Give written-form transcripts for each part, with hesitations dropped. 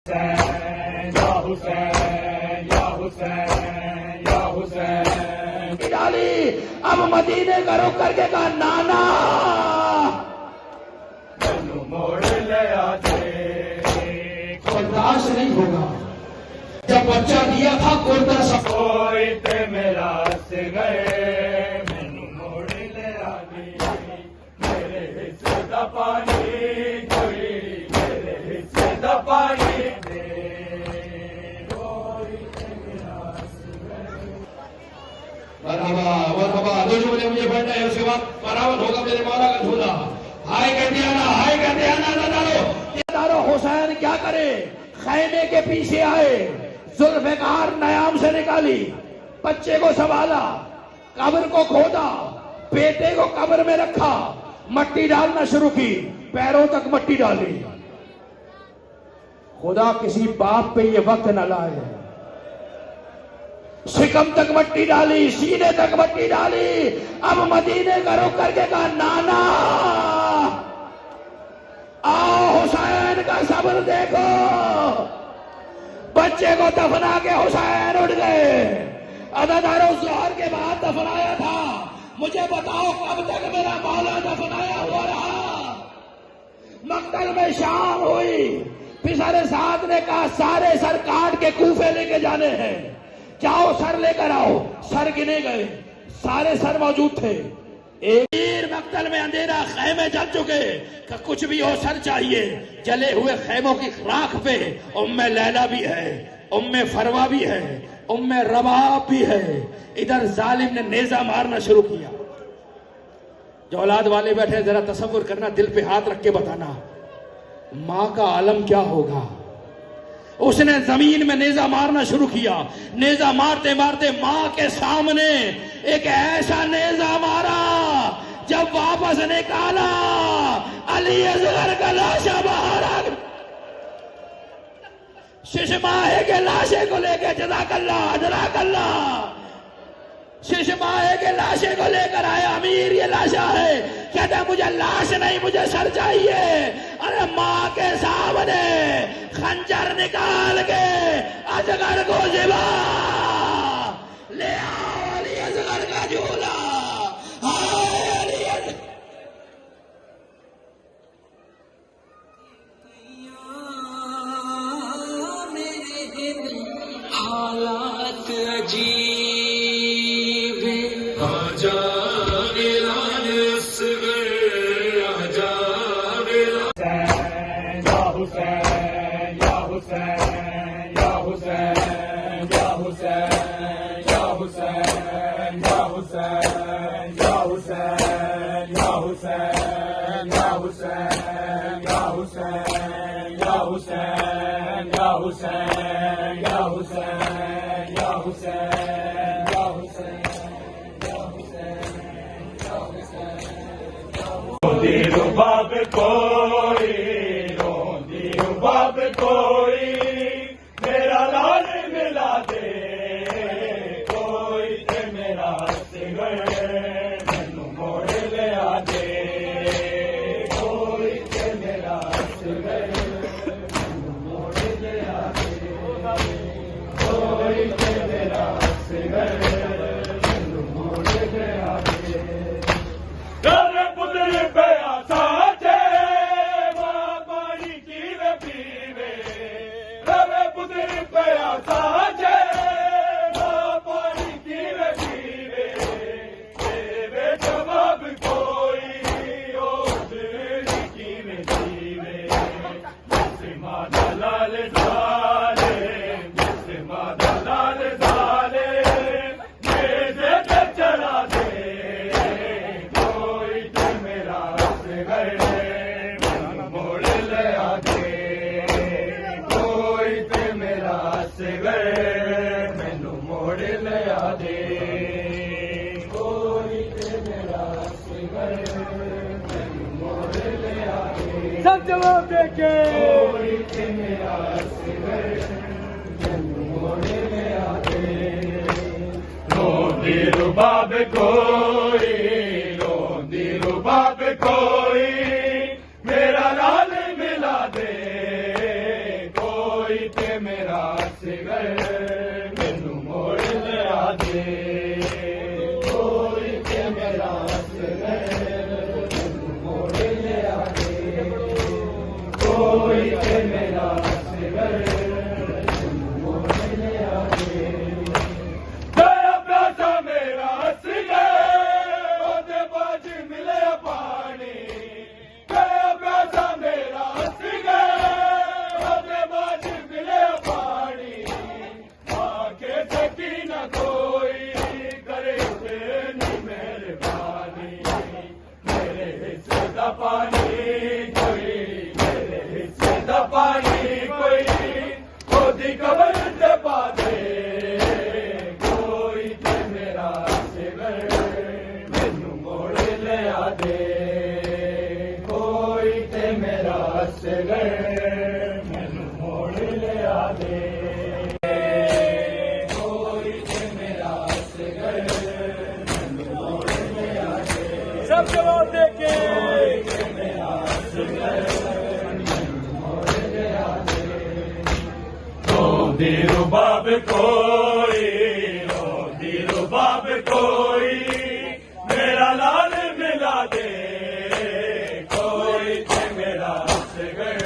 या हुसैन या हुसैन या हुसैन डाली। अब मदीने का रुख करके कहा नाना मैनू मोड़ लिया जे बर्दाश्त नहीं होगा। जब बच्चा दिया था गुर्दा सब कोई ते मेरा से गए मैनू मोड़ लिया जी मेरे हिस्से दा पानी कोई मेरे हिस्से दा पानी दे कोई ते मेरा से गए। मरहबा मरहबा। दो जुमले मुझे पढ़ना है, उसके बाद बराबर होगा मेरे मौला का झूला। हाय कहते आना, हाय कहते आना। दारो हुसैन क्या करे, खैमे के पीछे आए, जुल्फिकार नयाम से निकाली, बच्चे को संभाला, कब्र को खोदा, बेटे को कब्र में रखा, मट्टी डालना शुरू की, पैरों तक मट्टी डाली। खुदा किसी बाप पे ये वक्त न लाए। शिकम तक मट्टी डाली, सीने तक मट्टी डाली। अब मदीने का रुख करके कहा नाना आओ हुसैन का सब्र देखो। बच्चे को दफना के हुसैन उठ गए। अदादारों जोहर के बाद दफनाया था, मुझे बताओ कब तक मेरा मौला दफनाया हुआ रहा। मक्तल में शाम हुई, फिर साथ ने कहा सारे सर काट के कूफे लेके जाने हैं, जाओ सर लेकर आओ। सर गिने गए, सारे सर मौजूद थे। एक मक्तल में अंधेरा, खैमे जल चुके, कुछ भी हो सर चाहिए। जले हुए खैमों की राख पे उम्मे लैला भी है, उम्मे फरवा भी है, उम्मे रबाब भी है। इधर जालिम ने नेजा मारना शुरू किया। जो औलाद वाले बैठे जरा तसव्वुर करना, दिल पे हाथ रख के बताना मां का आलम क्या होगा। उसने जमीन में नेजा मारना शुरू किया। नेजा मारते मारते मां के सामने एक ऐसा नेजा मारा, जब वापस निकाला अली असगर का लाशा बाहर आ गया। शिशमाहे के लाशे को लेकर जज़ाकल्लाह शिशमाहे के लाशे को लेकर आया। अमीर ये लाशा है, कहता मुझे लाश नहीं मुझे सर चाहिए। अरे माँ के सामने खंजर निकाल के अजगर को जिबा ले आओ अली असगर का झूला। हाय अली असगर। हालात अजीब रुबाब कोई रोंदी रुबाब कोई मेरा लाल मिला दे कोई ते मेरा से गए मैनू मोड़ लिया दे कोई ते मेरा से गए मैनू मोड़ लिया दे कोई ते मेरा से गए मैनू मोड़ लिया दे। पुत्र पे आसा चे मां पानी कीवे पीवे रवे पुत्र पे आसा चे मां पानी कीवे पीवे देवे जवाब कोई ओ दिल कीवे जीवे मुझसे मादा लाल जाले मुझसे मादा लाल जाले मेरे पे चला दे मोड़ लिया दे कोई ते मेरा से गए मैनू मोड़ लिया दे कोई ते मेरा से गए मैनू मोड़ लिया दे। सब जवाब देखे कोई ते मेरा से गए मैनू मोड़ लिया दे। रोंदी रुबाब कोई रोंदी रुबाब कोई मेरा लाल मिला दे कोई ਤੇ ਮੇਰਾ ਸਿਗਰ ਮੈਨੂੰ ਮੋੜ ਲਿਆ ਦੇ ਕੋਈ ਤੇ ਮੇਰਾ ਸਿਗਰ ਮੈਨੂੰ ਮੋੜ ਲਿਆ ਦੇ ਕੋਈ ਤੇ ਮੇਰਾ ਸਿਗਰ ਮੈਨੂੰ ਮੋੜ ਲਿਆ ਦੇ ਦਇਆ ਪਿਆਸਾ ਮੇਰਾ ਸਿਗਰ ਉਹਦੇ ਬਾਝ ਮਿਲਿਆ ਪਾਣੀ ਦਇਆ ਪਿਆਸਾ ਮੇਰਾ ਸਿਗਰ ਉਹਦੇ ਬਾਝ ਮਿਲਿਆ ਪਾਣੀ ਆਕੇ ਸਕੀ ਨਾ ਕੋਈ ਕਰੇ ਤੇਰੀ ਮਿਹਰਬਾਨੀ ਮੇਰੇ ਹਿੱਸੇ ਦਾ ਪਾਣੀ ਕੋਈ ਮੇਰੇ ਹਿੱਸੇ ਦਾ ਪਾਣੀ ਕੋਈ ਉਹਦੀ ਕਬਰ ਤੇ ਪਾ ਦੇ ਕੋਈ ਤੇ ਮੇਰਾ ਸਿਗਰ ਮੈਨੂੰ ਮੋੜ ਲਿਆ ਦੇ ਕੋਈ ਤੇ ਮੇਰਾ ਸਿਗਰ ਮੈਨੂੰ ਮੋੜ ਲਿਆ ਦੇ ਕੋਈ ਤੇ ਮੇਰਾ ਸਿਗਰ ਮੈਨੂੰ ਮੋੜ ਲਿਆ ਦੇ ਸਭ ਜਵਾਬ ਦੇ ਕੇ ਕੋਈ ਤੇ ਮੇਰਾ ਸਿਗਰ ਮੈਨੂੰ ਮੋੜ ਲਿਆ ਦੇ ਰੋਂਦੀ ਰੁਬਾਬ ਕੋਈ ਰੋਂਦੀ ਰੁਬਾਬ ਕੋਈ ਮੇਰਾ ਲਾਲ ਮਿਲਾ ਦੇ ਕੋਈ ਤੇ ਮੇਰਾ ਸਿਗਰ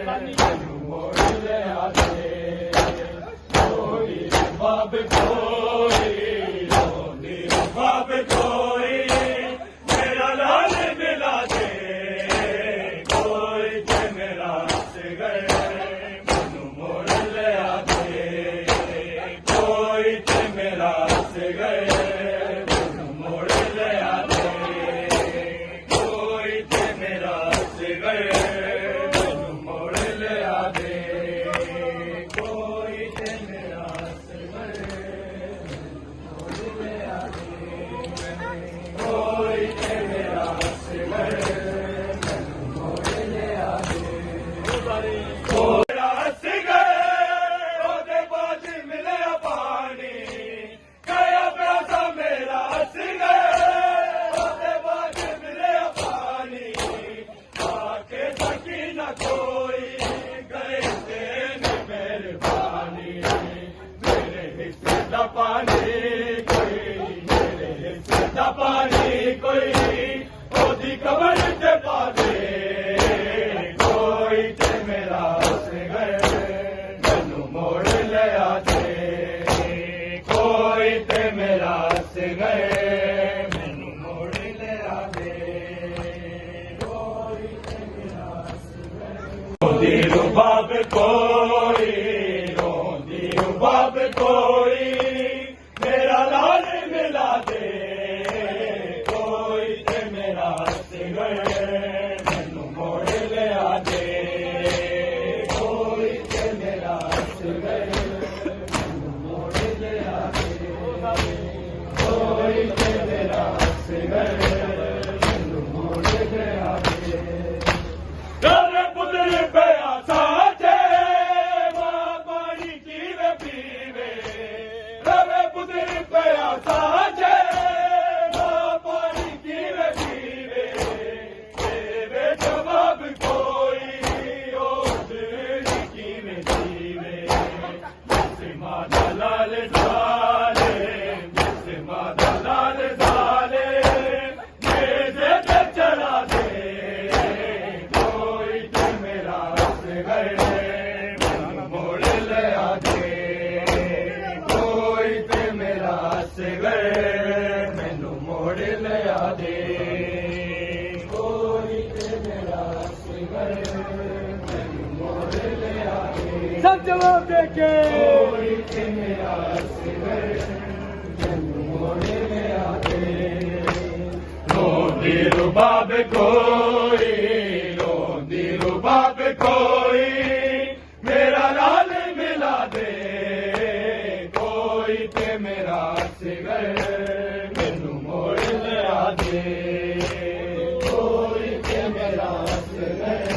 ਮੈਨੂੰ ਮੋੜ ਲਿਆ ਦੇ ਰੋਂਦੀ ਰੁਬਾਬ ਕੋਈ ਰੋਂਦੀ ਰੁਬਾਬ ਕੋਈ ਮੇਰਾ ਲਾਲ ਮਿਲਾ ਦੇ ਕੋਈ ਤੇ ਮੇਰਾ ਸਿਗਰ ਮੈਨੂੰ ਮੋੜ ਲਿਆ ਦੇ ਕੋਈ ਤੇ ਮੇਰਾ ਸਿਗਰ ਮੈਨੂੰ ਮੋੜ ਲਿਆ ਦੇ ਕੋਈ ਤੇ ਮੇਰਾ ਸਿਗਰ ਮੈਨੂੰ ਮੋੜ ਲਿਆ ਦੇ ਕੋਈ ਤੇ ਮੇਰਾ ਸਿਗਰ ਮੋੜ ਲਿਆ ਦੇ ਕੋਈ ਤੇ ਮੇਰਾ ਸਿਗਰ ਮੈਨੂੰ ਮੋੜ ਲਿਆ ਦੇ ਮੇਰਾ ਸਿਗਰ ਉਹਦੇ ਬਾਝ ਮਿਲਿਆ ਪਾਣੀ ਕਾਇਆ ਪਿਆਸਾ ਮੇਰਾ ਸਿਗਰ ਉਹਦੇ ਬਾਝ ਮਿਲਿਆ ਪਾਣੀ ਆਕੇ ਸਕੀ ਨਾ ਕੋਈ ਗਏ ਤੇਰੀ ਮਿਹਰਬਾਨੀ ਮੇਰੇ ਹਿੱਸੇ ਦਾ ਪਾਣੀ ਕੋਈ ਮੇਰੇ ਹਿੱਸੇ ਦਾ ਪਾਣੀ ਕੋਈ ਉਹਦੀ ਕਬਰ ਤੇ ਪਾ ਦੇ ਕੋਈ ਤੇ ਮੇਰਾ ਸਿਗਰ ਮੈਨੂੰ ਮੋੜ ਲਿਆ ਦੇ ਕੋਈ ਤੇ ਮੇਰਾ ਸਿਗਰ ਮੈਨੂੰ ਮੋੜ ਲਿਆ ਦੇ ਕੋਈ ਤੇ ਮੇਰਾ ਸਿਗਰ ਰੋਂਦੀ ਰੁਬਾਬ ਕੋਈ ਰੋਂਦੀ ਰੁਬਾਬ ਕੋਈ ਮੇਰਾ ਲਾਲ ਮਿਲਾ ਦੇ ਕੋਈ ਤੇ ਮੇਰਾ ਸਿਗਰ ਮੈਨੂੰ ਮੋੜ ਲਿਆ ਦੇ ਕੋਈ ਤੇ ਮੇਰਾ ਸਿਗਰ ਮੈਨੂੰ ਮੋੜ ਲਿਆ ਦੇ ਕੋਈ ਤੇ ਮੇਰਾ ਸਿਗਰ ਮੈਨੂੰ ਮੋੜ ਲਿਆ ਦੇ ਰਵੇ ਪੁੱਤਰ ਪਿਆ ਸਾਚੇ ਮਾਂ ਪਾਣੀ ਜੀਵੇ ਪੀਵੇ ਰਵੇ ਪੁੱਤਰ ਪਿਆ ਸਾਚੇ ਮਾਂ ਪਾਣੀ ਜੀਵੇ ਪੀਵੇ ਦੇਵੇ ਜਵਾਬ ਕੋਈ ਉਹ ਦਿਲ ਜੀਵੇ ਜੀਵੇ ਜਿਸੇ ਮਾਂ ਦਾ ਲਾਲ ਜ਼ਾਲੇ ਜਿਸੇ ਮਾਂ ਦਾ ਲਾਲ ਜ਼ਾਲੇ ਮੇਜ਼ੇ ਤੇ ਚੜਾ ਦੇ ਕੋਈ ਤੇ ਮੇਰਾ ਸਿਗਰ ਮੈਨੂੰ ਮੋੜ ਲਿਆ ਦੇ ਕੋਈ ਤੇ ਮੇਰਾ ਸਿਗਰ ਮੈਨੂੰ ਮੋੜ ਲਿਆ ਦੇ ਕੋਈ ਤੇ ਮੇਰਾ ਸਿਗਰ ਮੈਨੂੰ ਮੋੜ ਲਿਆ ਦੇ ਸਭ ਜਵਾਬ ਦੇ ਕੇ ਕੋਈ ਤੇ ਮੇਰਾ ਸਿਗਰ ਮੈਨੂੰ ਮੋੜ ਲਿਆ ਦੇ ਰੋਂਦੀ ਰੁਬਾਬ ਕੋਈ ਰੋਂਦੀ ਰੁਬਾਬ ਕੋਈ ਮੇਰਾ ਲਾਲ ਮਿਲਾ ਦੇ ਕੋਈ ਤੇ ਮੇਰਾ ਸਿਗਰ ਮੈਨੂੰ ਮੋੜ ਲਿਆ ਦੇ ਕੋਈ ਤੇ ਮੇਰਾ ਸਿਗਰ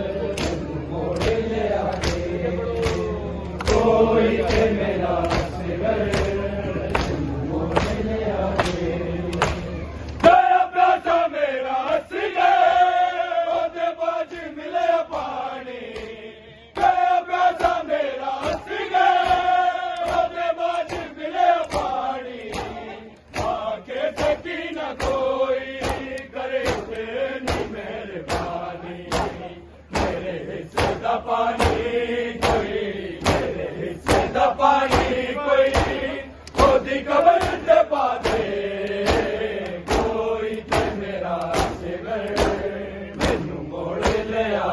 ਮੈਨੂੰ ਮੋੜ ਲਿਆ ਦੇ ਕੋਈ ਤੇ ਮੇਰਾ ਸਿਗਰ ਮੈਨੂੰ ਮੋੜ ਲਿਆ ਦੇ ਦਇਆ ਪਿਆਸਾ ਮੇਰਾ ਸਿਗਰ ਉਹਦੇ ਬਾਝ ਮਿਲਿਆ ਪਾਣੀ ਦਇਆ ਪਿਆਸਾ ਮੇਰਾ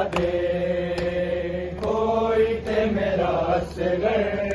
दे कोई ते मेरा असगर